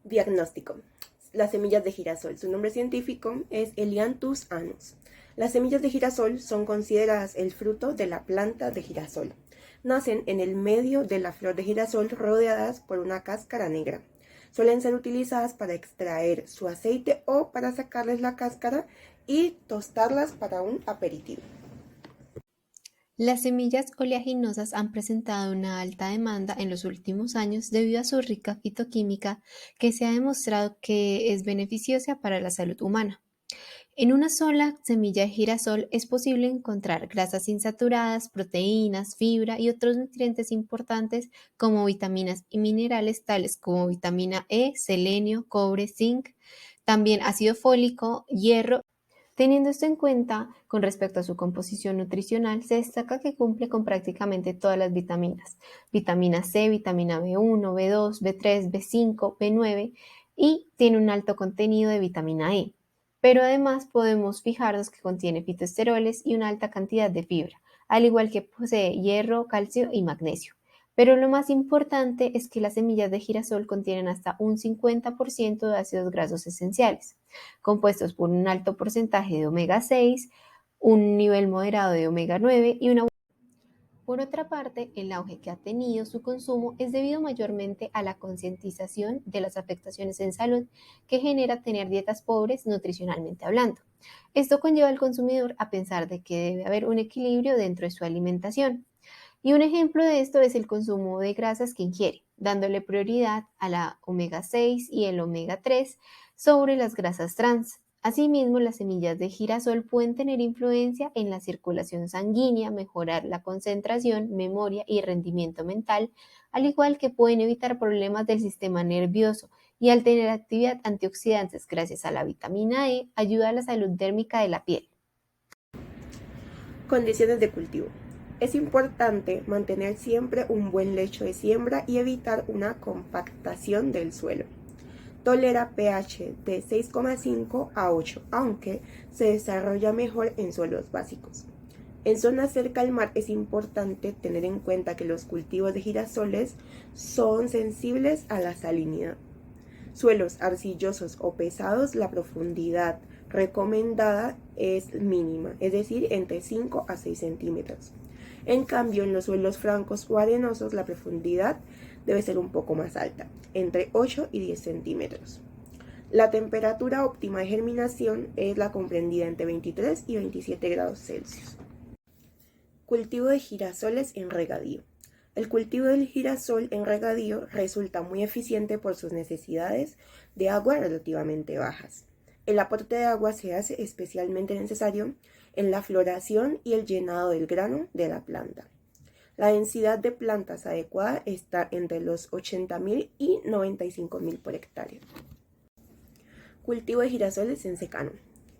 Diagnóstico. Las semillas de girasol. Su nombre científico es Helianthus anus. Las semillas de girasol son consideradas el fruto de la planta de girasol. Nacen en el medio de la flor de girasol rodeadas por una cáscara negra. Suelen ser utilizadas para extraer su aceite o para sacarles la cáscara y tostarlas para un aperitivo. Las semillas oleaginosas han presentado una alta demanda en los últimos años debido a su rica fitoquímica que se ha demostrado que es beneficiosa para la salud humana. En una sola semilla de girasol es posible encontrar grasas insaturadas, proteínas, fibra y otros nutrientes importantes como vitaminas y minerales tales como vitamina E, selenio, cobre, zinc, también ácido fólico, hierro. Teniendo esto en cuenta, con respecto a su composición nutricional, se destaca que cumple con prácticamente todas las vitaminas: vitamina C, vitamina B1, B2, B3, B5, B9 y tiene un alto contenido de vitamina E. Pero además podemos fijarnos que contiene fitoesteroles y una alta cantidad de fibra, al igual que posee hierro, calcio y magnesio. Pero lo más importante es que las semillas de girasol contienen hasta un 50% de ácidos grasos esenciales, compuestos por un alto porcentaje de omega 6, un nivel moderado de omega 9 y una. Por otra parte, el auge que ha tenido su consumo es debido mayormente a la concientización de las afectaciones en salud que genera tener dietas pobres nutricionalmente hablando. Esto conlleva al consumidor a pensar de que debe haber un equilibrio dentro de su alimentación. Y un ejemplo de esto es el consumo de grasas que ingiere, dándole prioridad a la omega 6 y el omega 3 sobre las grasas trans. Asimismo, las semillas de girasol pueden tener influencia en la circulación sanguínea, mejorar la concentración, memoria y rendimiento mental, al igual que pueden evitar problemas del sistema nervioso y al tener actividad antioxidantes gracias a la vitamina E, ayuda a la salud dérmica de la piel. Condiciones de cultivo. Es importante mantener siempre un buen lecho de siembra y evitar una compactación del suelo. Tolera pH de 6,5 a 8, aunque se desarrolla mejor en suelos básicos. En zonas cerca al mar es importante tener en cuenta que los cultivos de girasoles son sensibles a la salinidad. Suelos arcillosos o pesados, la profundidad recomendada es mínima, es decir, entre 5 a 6 centímetros. En cambio, en los suelos francos o arenosos, la profundidad debe ser un poco más alta, entre 8 y 10 centímetros. La temperatura óptima de germinación es la comprendida entre 23 y 27 grados Celsius. Cultivo de girasoles en regadío. El cultivo del girasol en regadío resulta muy eficiente por sus necesidades de agua relativamente bajas. El aporte de agua se hace especialmente necesario en la floración y el llenado del grano de la planta. La densidad de plantas adecuada está entre los 80.000 y 95.000 por hectárea. Cultivo de girasoles en secano.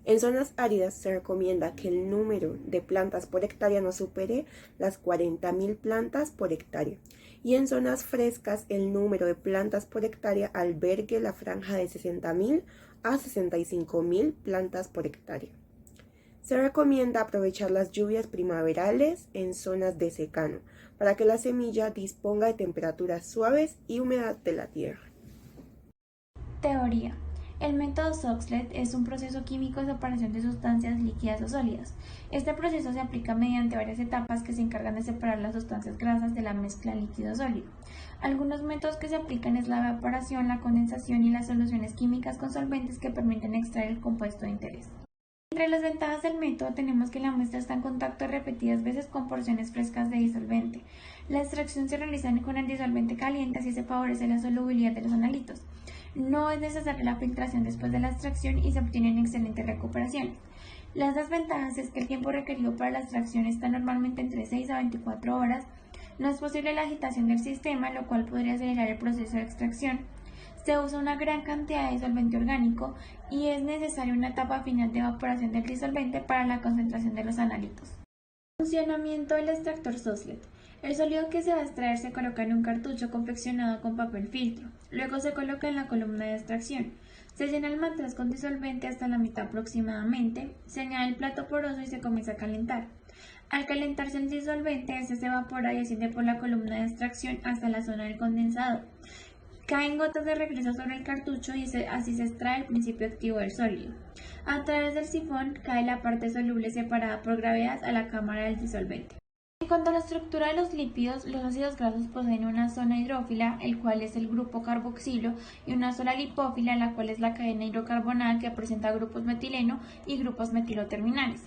En zonas áridas se recomienda que el número de plantas por hectárea no supere las 40.000 plantas por hectárea, y en zonas frescas el número de plantas por hectárea albergue la franja de 60.000 a 65.000 plantas por hectárea. Se recomienda aprovechar las lluvias primaverales en zonas de secano para que la semilla disponga de temperaturas suaves y humedad de la tierra. Teoría. El método Soxhlet es un proceso químico de separación de sustancias líquidas o sólidas. Este proceso se aplica mediante varias etapas que se encargan de separar las sustancias grasas de la mezcla líquido-sólido. Algunos métodos que se aplican es la evaporación, la condensación y las soluciones químicas con solventes que permiten extraer el compuesto de interés. Entre las ventajas del método tenemos que la muestra está en contacto repetidas veces con porciones frescas de disolvente. La extracción se realiza con el disolvente caliente, así se favorece la solubilidad de los analitos. No es necesaria la filtración después de la extracción y se obtienen excelentes recuperaciones. Las desventajas es que el tiempo requerido para la extracción está normalmente entre 6 a 24 horas. No es posible la agitación del sistema, lo cual podría acelerar el proceso de extracción. Se usa una gran cantidad de disolvente orgánico y es necesaria una etapa final de evaporación del disolvente para la concentración de los analitos. Funcionamiento del extractor Soxhlet. El sólido que se va a extraer se coloca en un cartucho confeccionado con papel filtro. Luego se coloca en la columna de extracción. Se llena el matraz con disolvente hasta la mitad aproximadamente. Se añade el plato poroso y se comienza a calentar. Al calentarse el disolvente, este se evapora y asciende por la columna de extracción hasta la zona del condensador. Caen gotas de regreso sobre el cartucho y así se extrae el principio activo del sólido. A través del sifón cae la parte soluble separada por gravedad a la cámara del disolvente. En cuanto a la estructura de los lípidos, los ácidos grasos poseen una zona hidrófila, el cual es el grupo carboxilo, y una zona lipófila, la cual es la cadena hidrocarbonada que presenta grupos metileno y grupos metiloterminales.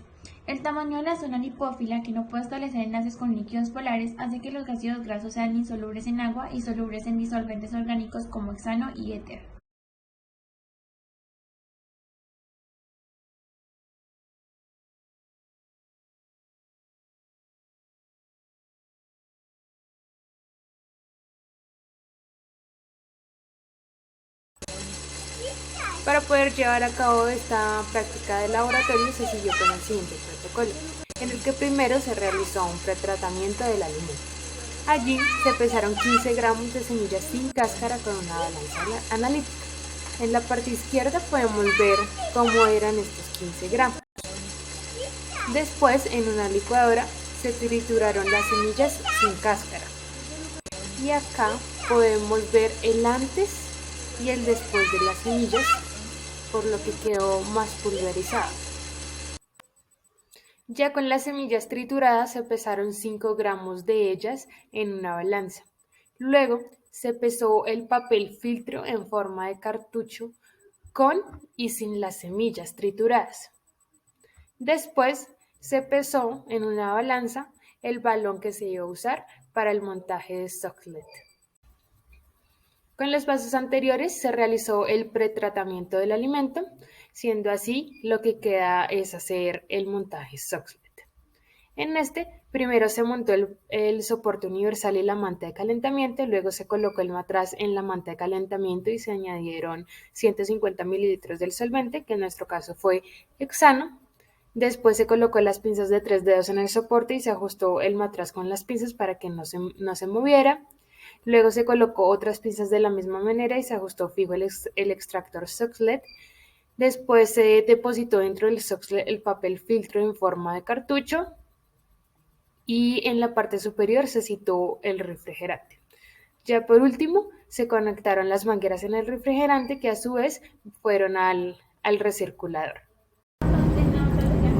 El tamaño de la zona lipófila, que no puede establecer enlaces con líquidos polares, hace que los ácidos grasos sean insolubles en agua y solubles en disolventes orgánicos como hexano y éter. Para poder llevar a cabo esta práctica de laboratorio se siguió con el siguiente protocolo, en el que primero se realizó un pretratamiento del alimento. Allí se pesaron 15 gramos de semillas sin cáscara con una balanza analítica. En la parte izquierda podemos ver cómo eran estos 15 gramos. Después, en una licuadora, se trituraron las semillas sin cáscara. Y acá podemos ver el antes y el después de las semillas, por lo que quedó más pulverizado. Ya con las semillas trituradas se pesaron 5 gramos de ellas en una balanza. Luego se pesó el papel filtro en forma de cartucho con y sin las semillas trituradas. Después se pesó en una balanza el balón que se iba a usar para el montaje de Soxhlet. Con los pasos anteriores se realizó el pretratamiento del alimento, siendo así lo que queda es hacer el montaje Soxhlet. En este, primero se montó el soporte universal y la manta de calentamiento, luego se colocó el matraz en la manta de calentamiento y se añadieron 150 mililitros del solvente, que en nuestro caso fue hexano. Después se colocó las pinzas de 3 dedos en el soporte y se ajustó el matraz con las pinzas para que no se moviera. Luego se colocó otras pinzas de la misma manera y se ajustó fijo el extractor Soxhlet. Después se depositó dentro del Soxhlet el papel filtro en forma de cartucho y en la parte superior se situó el refrigerante. Ya por último, se conectaron las mangueras en el refrigerante que a su vez fueron al recirculador.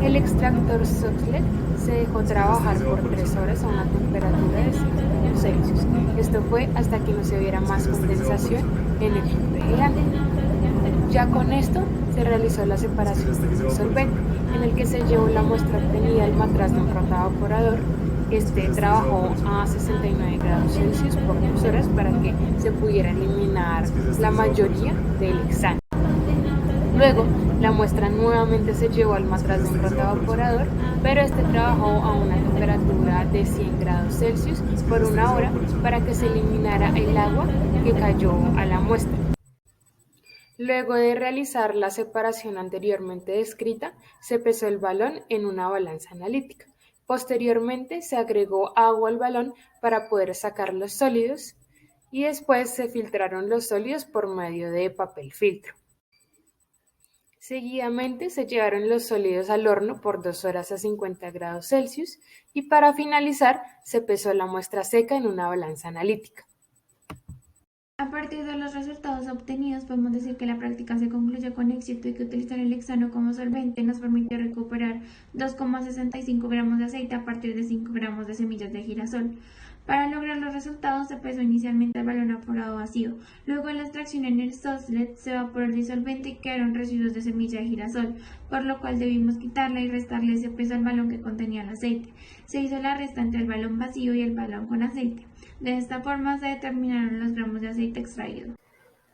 El extractor Soxhlet se dejó trabajar por 3 horas a una temperatura de 5 grados Celsius. Esto fue hasta que no se viera más condensación en el refrigerante. Ya con esto se realizó la separación del disolvente, en el que se llevó la muestra obtenida al matraz de un rotaevaporador. Este trabajó a 69 grados Celsius por 2 horas para que se pudiera eliminar la mayoría del hexano. Luego, la muestra nuevamente se llevó al matraz de un rotaevaporador, pero este trabajó a una temperatura de 100 grados Celsius por 1 hora para que se eliminara el agua que cayó a la muestra. Luego de realizar la separación anteriormente descrita, se pesó el balón en una balanza analítica. Posteriormente se agregó agua al balón para poder sacar los sólidos y después se filtraron los sólidos por medio de papel filtro. Seguidamente se llevaron los sólidos al horno por 2 horas a 50 grados Celsius y para finalizar se pesó la muestra seca en una balanza analítica. A partir de los resultados obtenidos, podemos decir que la práctica se concluyó con éxito y que utilizar el hexano como solvente nos permitió recuperar 2,65 gramos de aceite a partir de 5 gramos de semillas de girasol. Para lograr los resultados se pesó inicialmente el balón a forado vacío. Luego de la extracción en el Soxhlet se evaporó el disolvente y quedaron residuos de semilla de girasol, por lo cual debimos quitarle y restarle ese peso al balón que contenía el aceite. Se hizo la resta entre el balón vacío y el balón con aceite. De esta forma se determinaron los gramos de aceite extraído.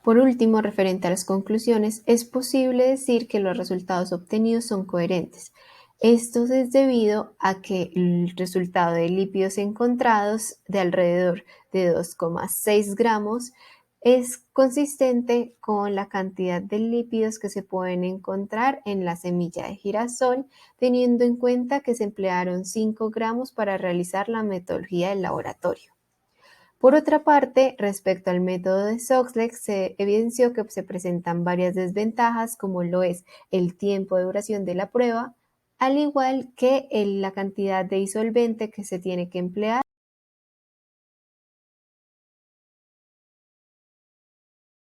Por último, referente a las conclusiones, es posible decir que los resultados obtenidos son coherentes. Esto es debido a que el resultado de lípidos encontrados de alrededor de 2,6 gramos es consistente con la cantidad de lípidos que se pueden encontrar en la semilla de girasol, teniendo en cuenta que se emplearon 5 gramos para realizar la metodología del laboratorio. Por otra parte, respecto al método de Soxhlet, se evidenció que se presentan varias desventajas, como lo es el tiempo de duración de la prueba, al igual que la cantidad de disolvente que se tiene que emplear